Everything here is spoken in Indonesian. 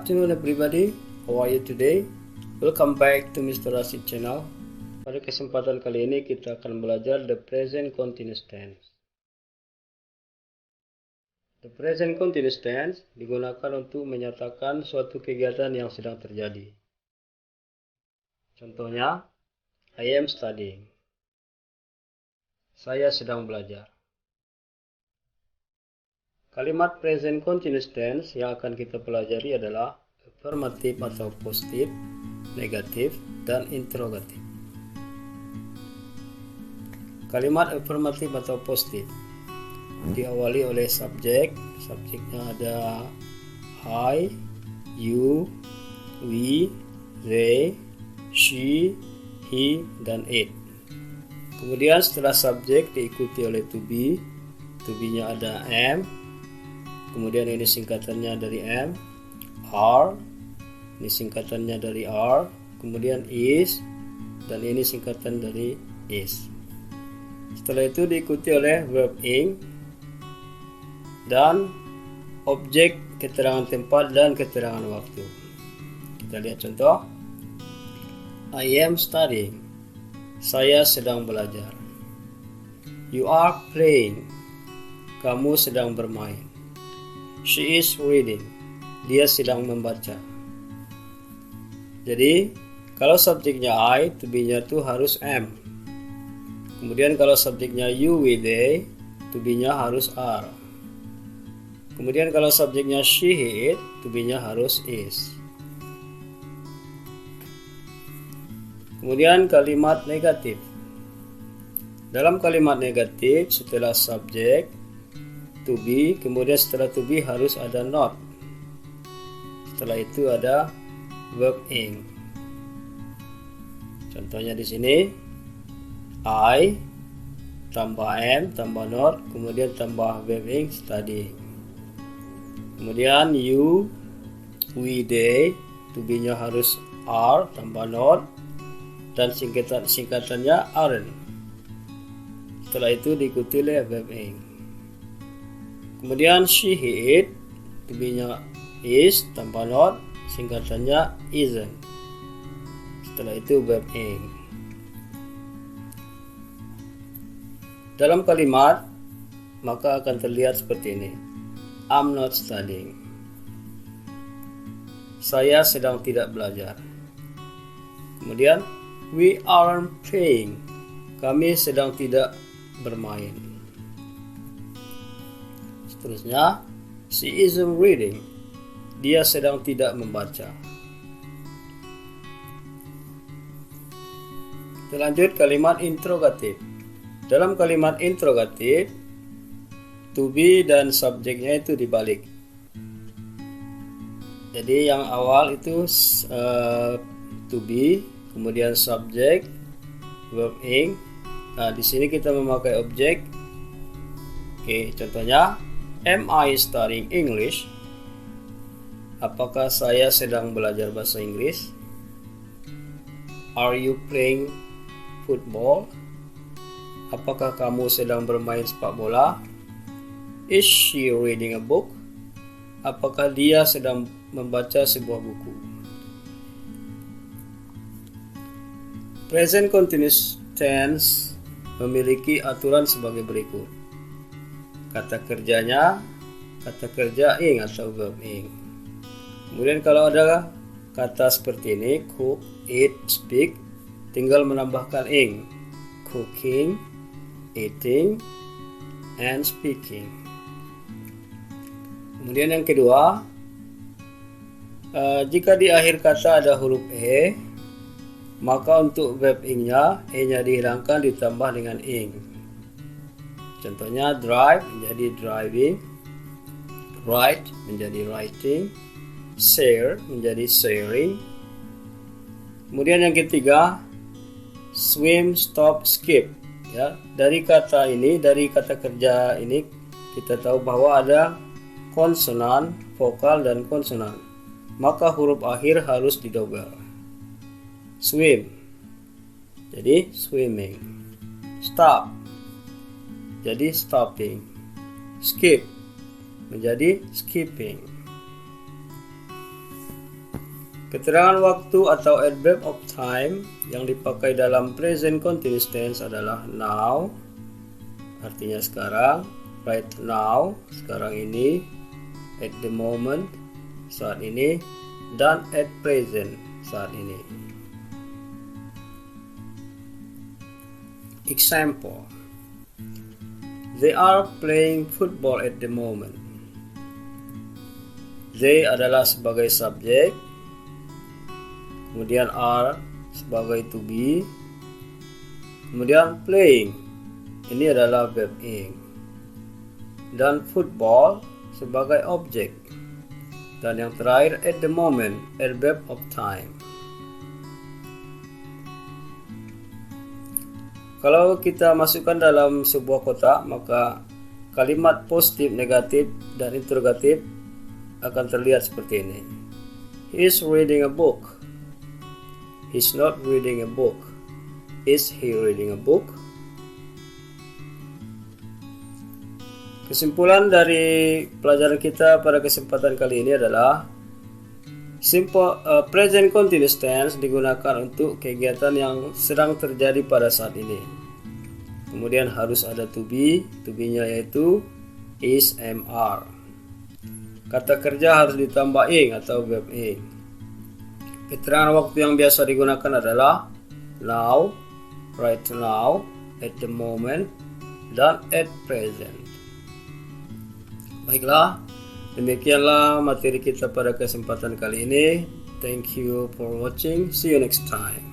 afternoon everybody, how are you today? Welcome back to Mr. Rashid channel. Pada kesempatan kali ini kita akan belajar the present continuous tense. The present continuous tense digunakan untuk menyatakan suatu kegiatan yang sedang terjadi. Contohnya, I am studying. Saya sedang belajar. Kalimat present continuous tense yang akan kita pelajari adalah affirmative atau positif, negatif, dan interrogatif. Kalimat affirmative atau positif diawali oleh subjek. Subjeknya ada I, you, we, they, she, he, dan it. Kemudian setelah subjek diikuti oleh to be. To be-nya ada am. Kemudian ini singkatannya dari am, are, ini singkatannya dari are, kemudian is, dan ini singkatan dari is. Setelah itu diikuti oleh verb ing, dan objek keterangan tempat dan keterangan waktu. Kita lihat contoh. I am studying. Saya sedang belajar. You are playing. Kamu sedang bermain. She is reading. Dia sedang membaca. Jadi, kalau subjeknya I, to be-nya tuh harus am. Kemudian kalau subjeknya you, we, they, to be-nya harus are. Kemudian kalau subjeknya she, he, it, to be-nya harus is. Kemudian kalimat negatif. Dalam kalimat negatif, setelah subjek, to be, kemudian setelah to be harus ada not. Setelah itu ada verb ing. Contohnya di sini, I tambah am tambah not, kemudian tambah verb ing studying. Kemudian you, we, they, to be-nya harus are tambah not, dan singkatannya aren't. Setelah itu diikuti oleh verb ing. Kemudian she, he, it, to be-nya is tambah not, singkatannya isn't. Setelah itu verb ing. Dalam kalimat maka akan terlihat seperti ini. I'm not studying. Saya sedang tidak belajar. Kemudian we aren't playing. Kami sedang tidak bermain. Seterusnya, she isn't reading. Dia sedang tidak membaca. Lanjut kalimat interrogatif. Dalam kalimat interrogatif, to be dan subjeknya itu dibalik. Jadi yang awal itu to be, kemudian subjek, verb ing. Nah, di sini kita memakai objek. Oke, contohnya, am I studying English? Apakah saya sedang belajar bahasa Inggris? Are you playing football? Apakah kamu sedang bermain sepak bola? Is she reading a book? Apakah dia sedang membaca sebuah buku? Present continuous tense memiliki aturan sebagai berikut. Kata kerjanya, kata kerja ing atau verb ing. Kemudian kalau ada kata seperti ini, cook, eat, speak, tinggal menambahkan ing. Cooking, eating, and speaking. Kemudian yang kedua, jika di akhir kata ada huruf e, maka untuk verb ing-nya, e-nya dihilangkan ditambah dengan ing. Contohnya drive menjadi driving, write menjadi writing, share menjadi sharing. Kemudian yang ketiga, swim, stop, skip. Ya, dari kata ini, dari kata kerja ini kita tahu bahwa ada konsonan, vokal, dan konsonan. Maka huruf akhir harus didobel. Swim, jadi swimming. Stop, jadi stopping. Skip, menjadi skipping. Keterangan waktu atau adverb of time yang dipakai dalam present continuous tense adalah now, artinya sekarang, right now, sekarang ini, at the moment, saat ini, dan at present, saat ini. Example: they are playing football at the moment. They adalah sebagai subjek, kemudian are sebagai to be, kemudian playing ini adalah verb ing, dan football sebagai objek, dan yang terakhir at the moment adverb of time. Kalau kita masukkan dalam sebuah kotak, maka kalimat positif, negatif, dan interrogatif akan terlihat seperti ini. He is reading a book. He's not reading a book. Is he reading a book? Kesimpulan dari pelajaran kita pada kesempatan kali ini adalah present continuous tense digunakan untuk kegiatan yang sedang terjadi pada saat ini. Kemudian harus ada to be-nya yaitu is, am, are. Kata kerja harus ditambah ing atau verb ing. Keterangan waktu yang biasa digunakan adalah now, right now, at the moment, dan at present. Baiklah, demikianlah materi kita pada kesempatan kali ini. Thank you for watching. See you next time.